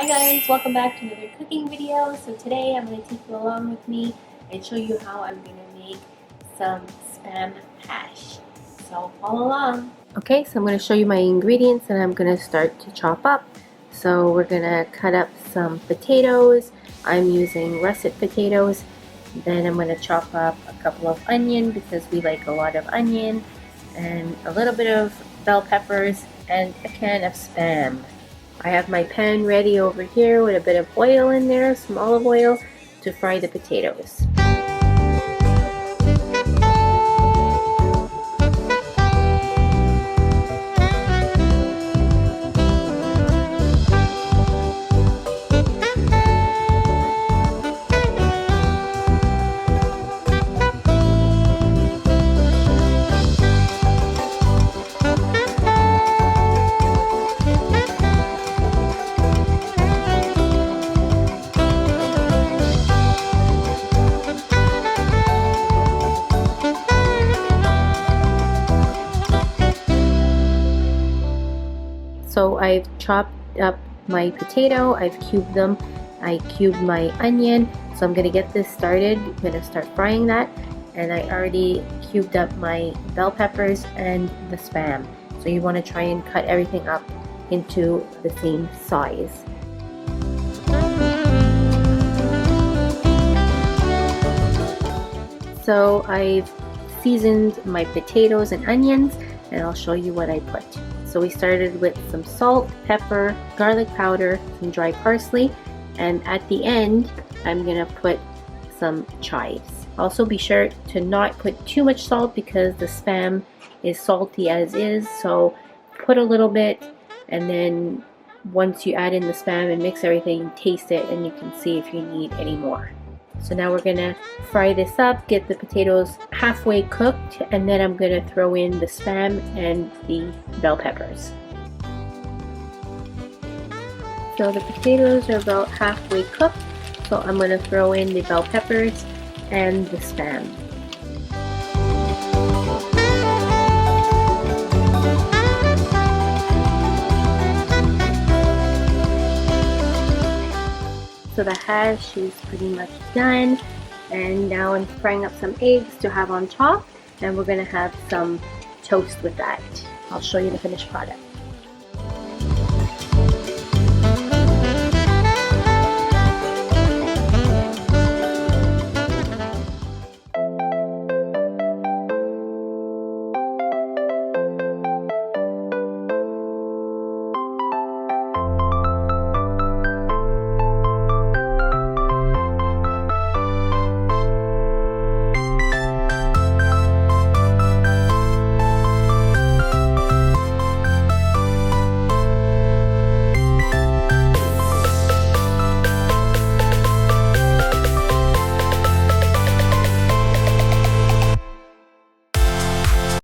Hi guys, welcome back to another cooking video. So today I'm going to take you along with me and show you how I'm going to make some Spam hash. So follow along. Okay, so I'm going to show you my ingredients and I'm going to start to chop up. So we're going to cut up some potatoes. I'm using russet potatoes. Then I'm going to chop up a couple of onion because we like a lot of onion, and a little bit of bell peppers and a can of Spam. I have my pan ready over here with a bit of oil in there, some olive oil, to fry the potatoes. So I've chopped up my potato, I've cubed them, I cubed my onion, so I'm going to get this started. I'm going to start frying that, and I already cubed up my bell peppers and the Spam. So you want to try and cut everything up into the same size. So I've seasoned my potatoes and onions, and I'll show you what I put. So we started with some salt, pepper, garlic powder, some dry parsley, and at the end I'm gonna put some chives. Also be sure to not put too much salt because the Spam is salty as is, so put a little bit, and then once you add in the Spam and mix everything, taste it and you can see if you need any more. So now we're gonna fry this up, get the potatoes halfway cooked, and then I'm gonna throw in the Spam and the bell peppers. So the potatoes are about halfway cooked, so I'm gonna throw in the bell peppers and the Spam. So the hash is pretty much done, and now I'm frying up some eggs to have on top, and we're going to have some toast with that. I'll show you the finished product.